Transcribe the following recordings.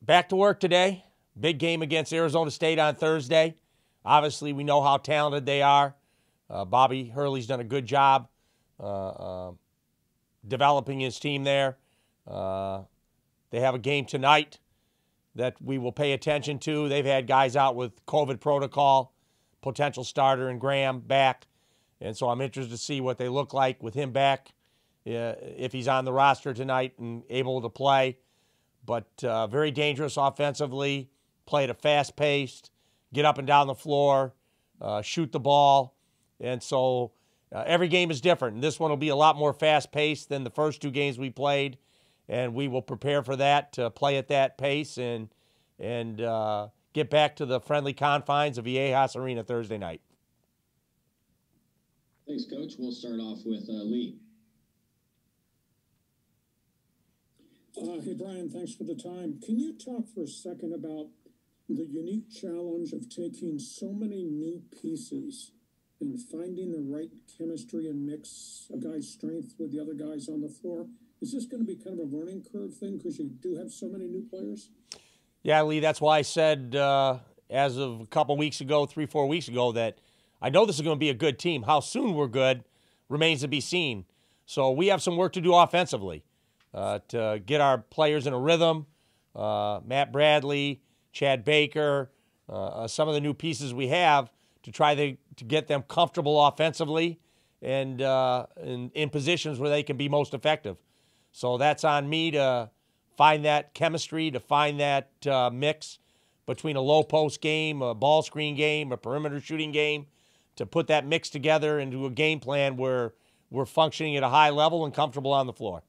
Back to work today. Big game against Arizona State on Thursday. Obviously, we know how talented they are. Bobby Hurley's done a good job developing his team there. They have a game tonight that we will pay attention to. They've had guys out with COVID protocol, potential starter and Graham back. And so I'm interested to see what they look like with him back, if he's on the roster tonight and able to play. But very dangerous offensively, play at a fast pace, get up and down the floor, shoot the ball. And so every game is different. And this one will be a lot more fast-paced than the first two games we played. And we will prepare for that, to play at that pace and get back to the friendly confines of Viejas Arena Thursday night. Thanks, Coach. We'll start off with Lee. Hey, Brian, thanks for the time. Can you talk for a second about the unique challenge of taking so many new pieces and finding the right chemistry and mix a guy's strength with the other guys on the floor? Is this going to be kind of a learning curve thing because you do have so many new players? Yeah, Lee, that's why I said as of a couple weeks ago, 3-4 weeks ago, that I know this is going to be a good team. How soon we're good remains to be seen. So we have some work to do offensively to get our players in a rhythm. Matt Bradley, Chad Baker, some of the new pieces we have to try to get them comfortable offensively and in positions where they can be most effective. So that's on me to find that chemistry, to find that mix between a low post game, a ball screen game, a perimeter shooting game, to put that mix together into a game plan where we're functioning at a high level and comfortable on the floor.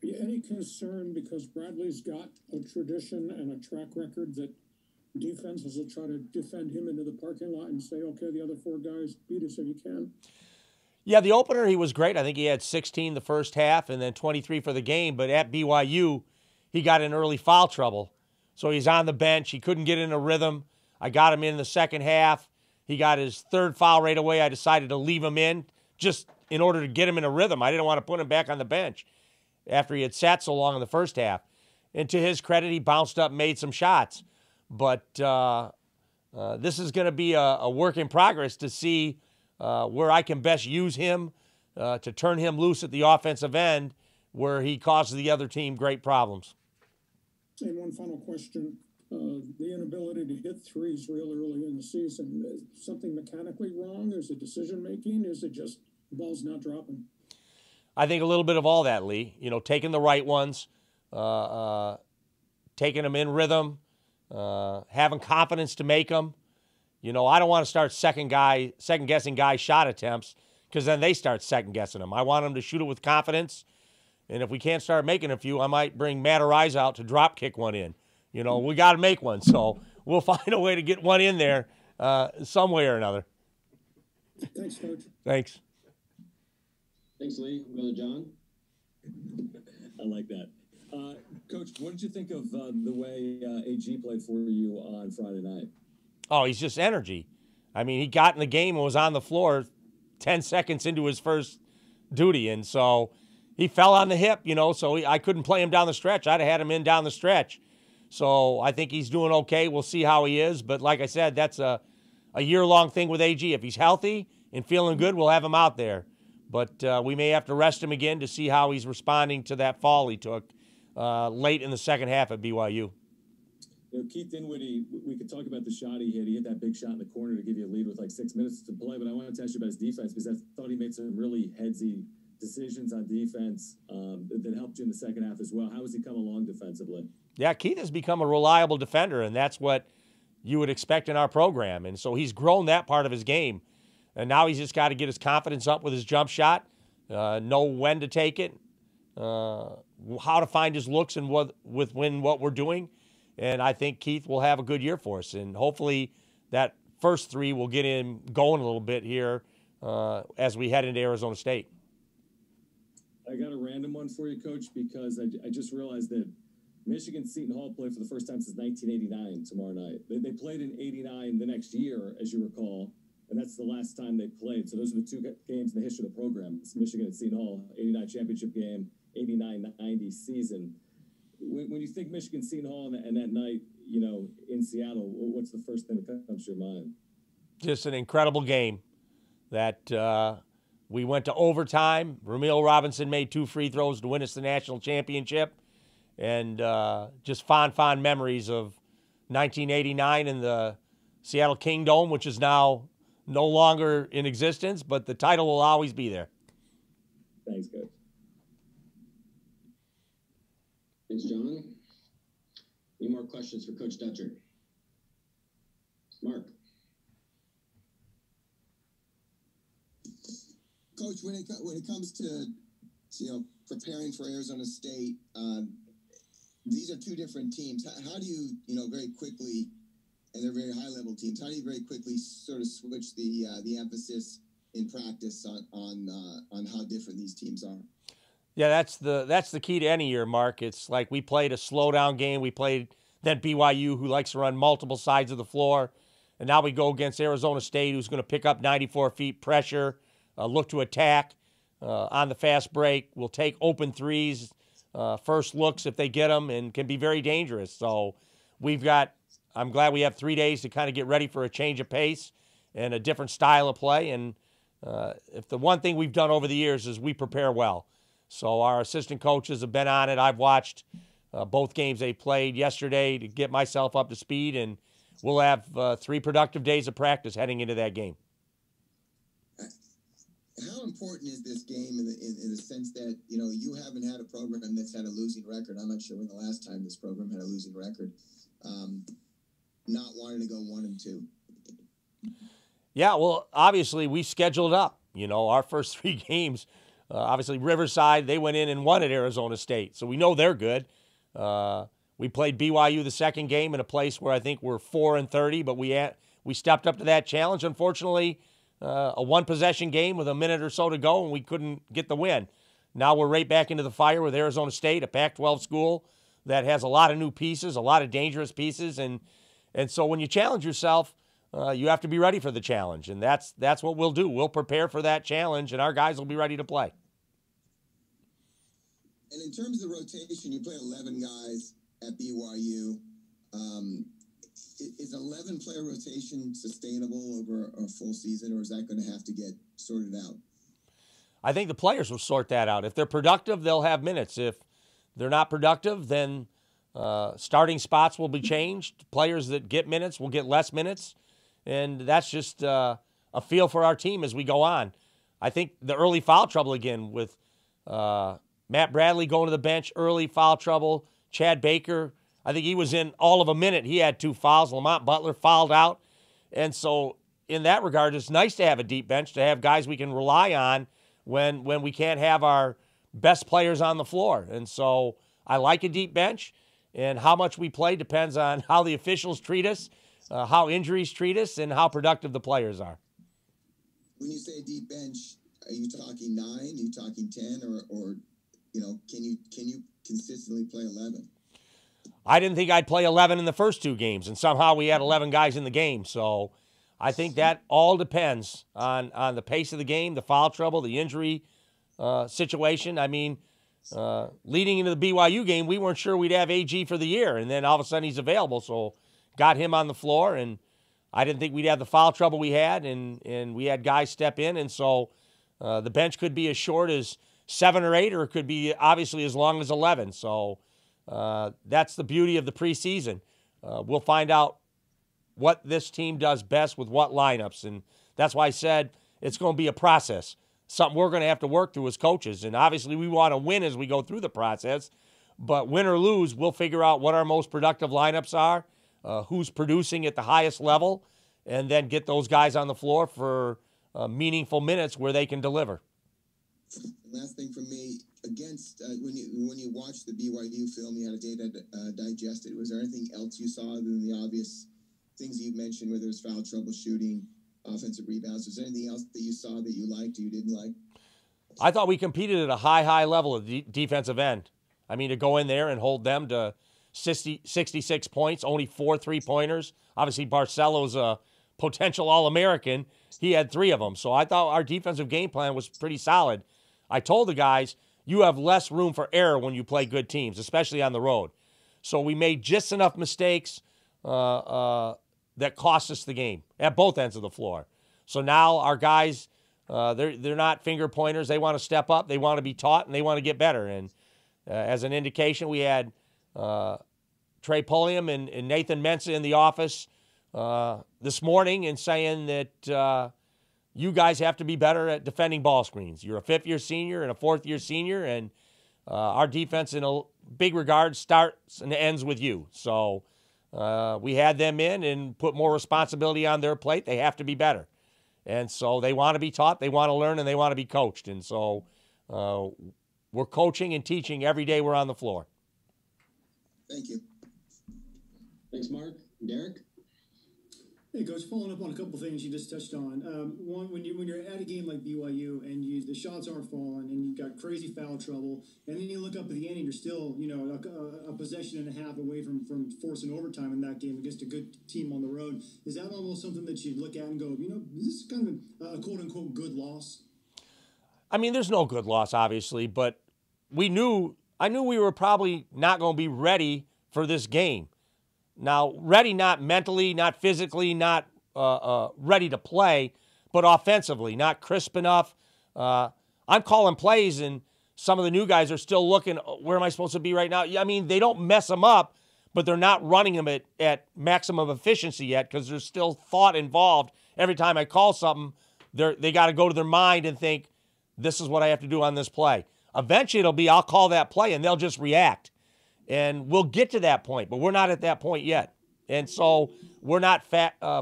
Any concern because Bradley's got a tradition and a track record that defenses will try to defend him into the parking lot and say, okay, the other four guys, beat us if you can? Yeah, the opener, he was great. I think he had 16 the first half and then 23 for the game. But at BYU, he got in early foul trouble. So he's on the bench. He couldn't get in a rhythm. I got him in the second half. He got his third foul right away. I decided to leave him in just in order to get him in a rhythm. I didn't want to put him back on the bench after he had sat so long in the first half. And to his credit, he bounced up and made some shots. But this is going to be a work in progress to see where I can best use him to turn him loose at the offensive end where he causes the other team great problems. And one final question. The inability to hit threes real early in the season, is something mechanically wrong? Is it decision-making? Is it just the ball's not dropping? I think a little bit of all that, Lee. You know, taking the right ones, taking them in rhythm, having confidence to make them. You know, I don't want to start second-guessing guys' shot attempts because then they start second-guessing them. I want them to shoot it with confidence. And if we can't start making a few, I might bring Matt Arise out to drop kick one in. You know, we got to make one. So we'll find a way to get one in there some way or another. Thanks, Coach. Thanks. Thanks, Lee. We'll go to John. I like that. Coach, what did you think of the way AG played for you on Friday night? Oh, he's just energy. I mean, he got in the game and was on the floor 10 seconds into his first duty. And so he fell on the hip, you know, so I couldn't play him down the stretch. I'd have had him in down the stretch. So I think he's doing okay. We'll see how he is. But like I said, that's a year-long thing with AG. If he's healthy and feeling good, we'll have him out there. But we may have to rest him again to see how he's responding to that fall he took late in the second half at BYU. You know, Keith Dinwiddie, we could talk about the shot he hit. He hit that big shot in the corner to give you a lead with like 6 minutes to play. But I wanted to ask you about his defense because I thought he made some really headsy decisions on defense that helped you in the second half as well. How has he come along defensively? Yeah, Keith has become a reliable defender, and that's what you would expect in our program. And so he's grown that part of his game. And now he's just got to get his confidence up with his jump shot, know when to take it, how to find his looks and what we're doing. And I think Keith will have a good year for us. And hopefully that first three will get him going a little bit here as we head into Arizona State. I got a random one for you, Coach, because I just realized that Michigan Seton Hall played for the first time since 1989 tomorrow night. They played in 89 the next year, as you recall, and that's the last time they played. So those are the two games in the history of the program. It's Michigan and Seton Hall, 89 championship game, 89-90 season. when you think Michigan Seton Hall and that night, in Seattle, what's the first thing that comes to your mind? Just an incredible game that we went to overtime. Ramil Robinson made 2 free throws to win us the national championship. And just fond memories of 1989 and the Seattle Kingdome, which is now no longer in existence, but the title will always be there. Thanks, Coach. Thanks, John. Any more questions for Coach Dutcher? Mark. Coach, when it comes to preparing for Arizona State, these are 2 different teams. How do you very quickly, and they're very high level teams, how do you very quickly sort of switch the emphasis in practice on how different these teams are? Yeah, that's the key to any year, Mark. It's like we played a slow down game. We played then BYU, who likes to run multiple sides of the floor, and now we go against Arizona State, who's going to pick up 94 feet pressure, look to attack on the fast break. Will take open threes, first looks if they get them, and can be very dangerous. So I'm glad we have 3 days to kind of get ready for a change of pace and a different style of play. And if the one thing we've done over the years is we prepare well. So our assistant coaches have been on it. I've watched both games they played yesterday to get myself up to speed, and we'll have 3 productive days of practice heading into that game. How important is this game in the sense that, you haven't had a program that's had a losing record? I'm not sure when the last time this program had a losing record. Not wanting to go 1-2. Yeah, well, obviously we scheduled up. Our first 3 games, obviously Riverside, they went in and won at Arizona State. So we know they're good. We played BYU the second game in a place where I think we're 4-30, but we stepped up to that challenge. Unfortunately, a 1-possession game with a minute or so to go, and we couldn't get the win. Now we're right back into the fire with Arizona State, a Pac-12 school that has a lot of new pieces, a lot of dangerous pieces, and so when you challenge yourself, you have to be ready for the challenge, and that's what we'll do. We'll prepare for that challenge, and our guys will be ready to play. And in terms of the rotation, you play 11 guys at BYU. Is 11-player rotation sustainable over a full season, or is that going to have to get sorted out? I think the players will sort that out. If they're productive, they'll have minutes. If they're not productive, then starting spots will be changed. Players that get minutes will get less minutes, and that's just a feel for our team as we go on. I think the early foul trouble again with Matt Bradley going to the bench, early foul trouble. Chad Baker, I think he was in all of a minute. He had 2 fouls. Lamont Butler fouled out. And so in that regard, it's nice to have a deep bench, to have guys we can rely on when we can't have our best players on the floor. And so I like a deep bench, and how much we play depends on how the officials treat us, how injuries treat us, and how productive the players are. When you say deep bench, are you talking 9? Are you talking 10? Or can you consistently play 11? I didn't think I'd play 11 in the first 2 games, and somehow we had 11 guys in the game. So I think that all depends on the pace of the game, the foul trouble, the injury situation. I mean, leading into the BYU game, we weren't sure we'd have AG for the year, and then all of a sudden he's available, so got him on the floor, and I didn't think we'd have the foul trouble we had, and we had guys step in, and so the bench could be as short as 7 or 8, or it could be obviously as long as 11. So that's the beauty of the preseason. We'll find out what this team does best with what lineups, and that's why I said it's going to be a process, something we're going to have to work through as coaches. And obviously we want to win as we go through the process, but win or lose, we'll figure out what our most productive lineups are, who's producing at the highest level, and then get those guys on the floor for meaningful minutes where they can deliver. Last thing from me, against when you watched the BYU film, you had a day to digest it. Was there anything else you saw other than the obvious things you mentioned, whether it was foul troubleshooting, offensive rebounds? Was there anything else that you saw that you liked or you didn't like? I thought we competed at a high level of defensive end. I mean, to go in there and hold them to 66 points, only 4 3-pointers. Obviously, Barcelo's a potential All-American. He had 3 of them. So I thought our defensive game plan was pretty solid. I told the guys, you have less room for error when you play good teams, especially on the road. So we made just enough mistakes that cost us the game at both ends of the floor. So now our guys, they're not finger pointers. They want to step up. They want to be taught, and they want to get better. And as an indication, we had Trey Pulliam and Nathan Mensah in the office this morning and saying that you guys have to be better at defending ball screens. You're a fifth-year senior and a fourth-year senior, and our defense in a big regard starts and ends with you. So we had them in and put more responsibility on their plate. They have to be better. And so they want to be taught, they want to learn, and they want to be coached. And so we're coaching and teaching every day we're on the floor. Thank you. Thanks, Mark. Derek? Hey, Coach, following up on a couple things you just touched on. One, when you're at a game like BYU and the shots aren't falling and you've got crazy foul trouble, and then you look up at the end and you're still, a possession and a half away from forcing overtime in that game against a good team on the road, is that almost something that you look at and go, this is kind of a quote-unquote good loss? I mean, there's no good loss, obviously, but I knew we were probably not going to be ready for this game. Now, ready not mentally, not physically, not ready to play, but offensively, not crisp enough. I'm calling plays, and some of the new guys are still looking, where am I supposed to be right now? I mean, they don't mess them up, but they're not running them at maximum efficiency yet because there's still thought involved. Every time I call something, they got to go to their mind and think, this is what I have to do on this play. Eventually, it'll be, I'll call that play, and they'll just react. And we'll get to that point, but we're not at that point yet. And so we're not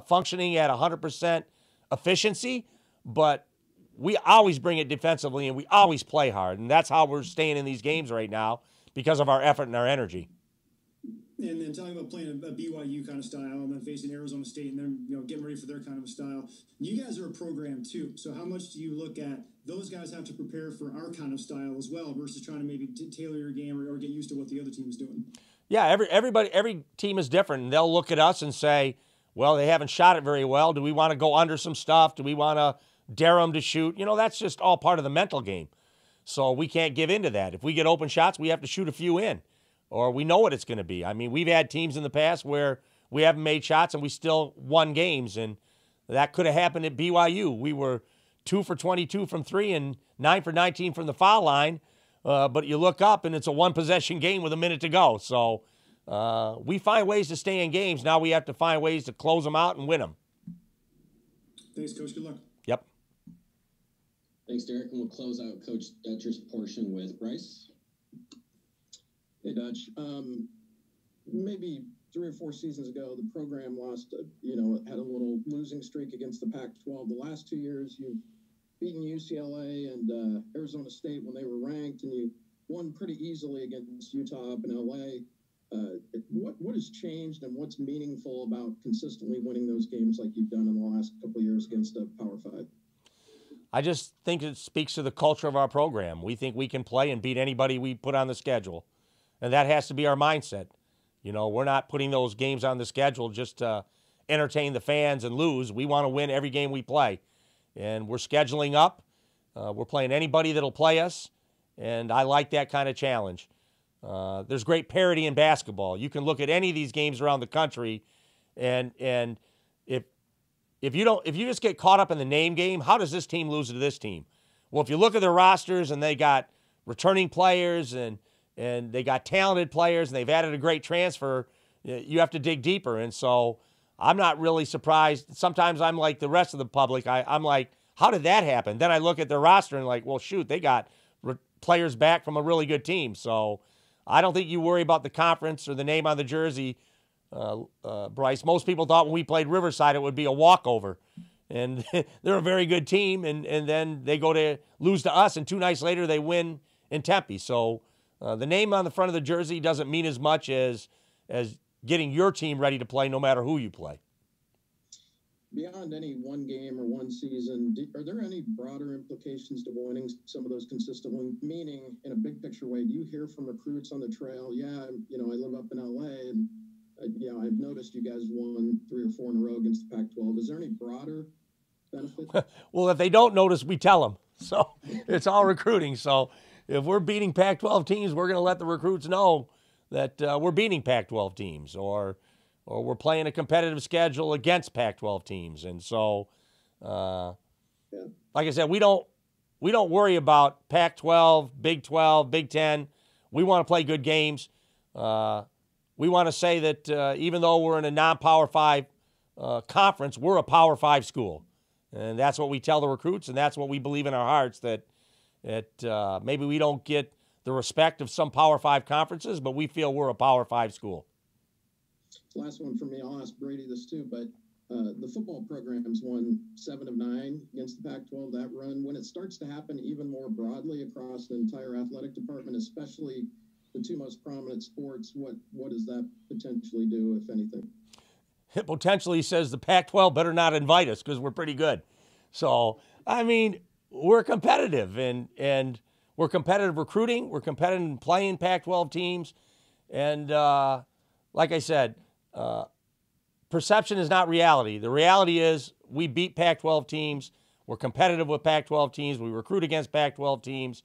functioning at 100% efficiency, but we always bring it defensively and we always play hard. And that's how we're staying in these games right now because of our effort and our energy. And then talking about playing a BYU kind of style and then facing Arizona State and then getting ready for their kind of a style. You guys are a program too. So how much do you look at those guys have to prepare for our kind of style as well versus trying to maybe tailor your game or get used to what the other team's doing? Yeah, every team is different. And they'll look at us and say, well, they haven't shot it very well. Do we want to go under some stuff? Do we want to dare them to shoot? That's just all part of the mental game. So we can't give into that. If we get open shots, we have to shoot a few in. Or we know what it's going to be. I mean, we've had teams in the past where we haven't made shots and we still won games, and that could have happened at BYU. We were 2 for 22 from 3 and 9 for 19 from the foul line, but you look up and it's a one-possession game with a minute to go. So we find ways to stay in games. Now we have to find ways to close them out and win them. Thanks, Coach. Good luck. Yep. Thanks, Derek. And we'll close out Coach Dutcher's portion with Bryce. Hey, Dutch. Maybe 3 or 4 seasons ago, the program lost, had a little losing streak against the Pac-12. The last 2 years, you've beaten UCLA and Arizona State when they were ranked, and you won pretty easily against Utah up in LA. What has changed and what's meaningful about consistently winning those games like you've done in the last couple of years against a Power 5? I just think it speaks to the culture of our program. We think we can play and beat anybody we put on the schedule. And that has to be our mindset. We're not putting those games on the schedule just to entertain the fans and lose. We want to win every game we play. And we're scheduling up. We're playing anybody that'll play us. And I like that kind of challenge. There's great parity in basketball. You can look at any of these games around the country, and if you just get caught up in the name game, how does this team lose to this team? Well, if you look at their rosters and they got returning players and they got talented players, and they've added a great transfer, you have to dig deeper. And so I'm not really surprised. Sometimes I'm like the rest of the public. I'm like, how did that happen? Then I look at their roster and like, well, shoot, they got players back from a really good team. So I don't think you worry about the conference or the name on the jersey, Bryce. Most people thought when we played Riverside it would be a walkover. And they're a very good team, and then they go to lose to us, and 2 nights later they win in Tempe. So the name on the front of the jersey doesn't mean as much as getting your team ready to play no matter who you play. Beyond any one game or one season, are there any broader implications to winning some of those consistently? Meaning, in a big picture way, do you hear from recruits on the trail, I live up in LA, and I've noticed you guys won 3 or 4 in a row against the Pac-12. Is there any broader benefit? Well, if they don't notice, we tell them. So it's all recruiting. So if we're beating Pac-12 teams, we're going to let the recruits know that we're beating Pac-12 teams, or we're playing a competitive schedule against Pac-12 teams. And so, like I said, we don't worry about Pac-12, Big 12, Big 10. We want to play good games. We want to say that even though we're in a non-Power 5 conference, we're a Power 5 school. And that's what we tell the recruits, and that's what we believe in our hearts, that maybe we don't get the respect of some Power 5 conferences, but we feel we're a Power 5 school. Last one for me. I'll ask Brady this too, but the football program's won 7 of 9 against the Pac-12, that run. When it starts to happen even more broadly across the entire athletic department, especially the two most prominent sports, what does that potentially do, if anything? It potentially says the Pac-12 better not invite us because we're pretty good. So, I mean, we're competitive, and we're competitive recruiting. We're competitive in playing Pac-12 teams. And like I said, perception is not reality. The reality is we beat Pac-12 teams. We're competitive with Pac-12 teams. We recruit against Pac-12 teams.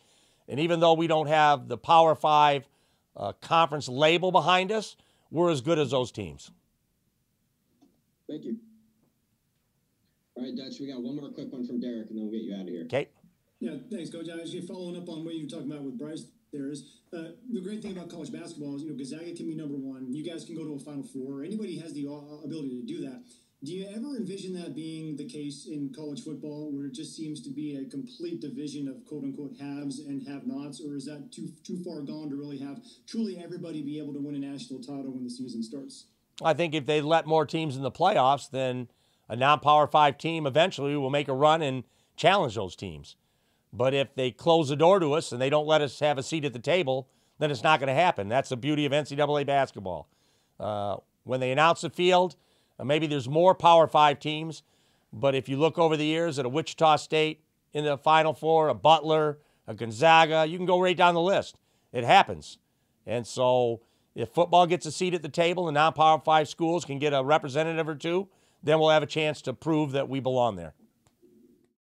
And even though we don't have the Power 5 conference label behind us, we're as good as those teams. Thank you. All right, Dutch, we got one more quick one from Derek, and then we'll get you out of here. Okay. Yeah, thanks, Coach. Actually, following up on what you were talking about with Bryce, there is the great thing about college basketball is, Gonzaga can be number 1. You guys can go to a Final Four. Anybody has the ability to do that. Do you ever envision that being the case in college football, where it just seems to be a complete division of quote-unquote haves and have-nots, or is that too far gone to really have truly everybody be able to win a national title when the season starts? I think if they let more teams in the playoffs, then a non-Power 5 team eventually will make a run and challenge those teams. But if they close the door to us and they don't let us have a seat at the table, then it's not going to happen. That's the beauty of NCAA basketball. When they announce the field, maybe there's more Power 5 teams, but if you look over the years at a Wichita State in the Final Four, a Butler, a Gonzaga, you can go right down the list. It happens. And so if football gets a seat at the table and non-Power 5 schools can get a representative or two, then we'll have a chance to prove that we belong there.